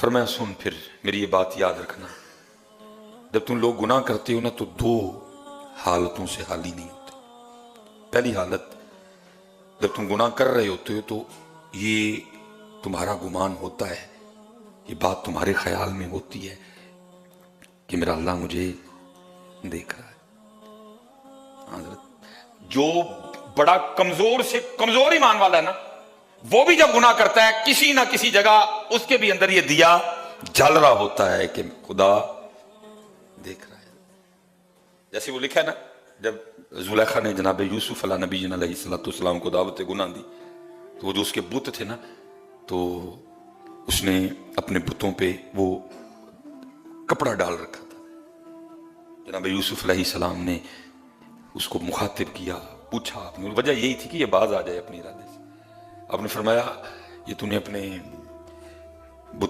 فرمایا سن پھر میری یہ بات یاد رکھنا، جب تم لوگ گناہ کرتے ہو نا تو دو حالتوں سے خالی نہیں ہوتے۔ پہلی حالت، جب تم گناہ کر رہے ہوتے ہو تو یہ تمہارا گمان ہوتا ہے، یہ بات تمہارے خیال میں ہوتی ہے کہ میرا اللہ مجھے دیکھ رہا ہے۔ حضرت جو بڑا کمزور سے کمزور ایمان والا ہے نا، وہ بھی جب گناہ کرتا ہے کسی نہ کسی جگہ اس کے بھی اندر یہ دیا جل رہا ہوتا ہے کہ خدا دیکھ رہا ہے۔ جیسے وہ لکھا ہے نا، جب زلیخا نے جناب یوسف علیہ نبی جن علیہ السلام کو دعوت گناہ دی تو وہ جو اس کے بت تھے نا، تو اس نے اپنے بتوں پہ وہ کپڑا ڈال رکھا تھا۔ جناب یوسف علیہ السلام نے اس کو مخاطب کیا، پوچھا، اپنی وجہ یہی تھی کہ یہ باز آ جائے اپنی ارادے سے۔ آپ نے فرمایا یہ تو نے اپنے بتوں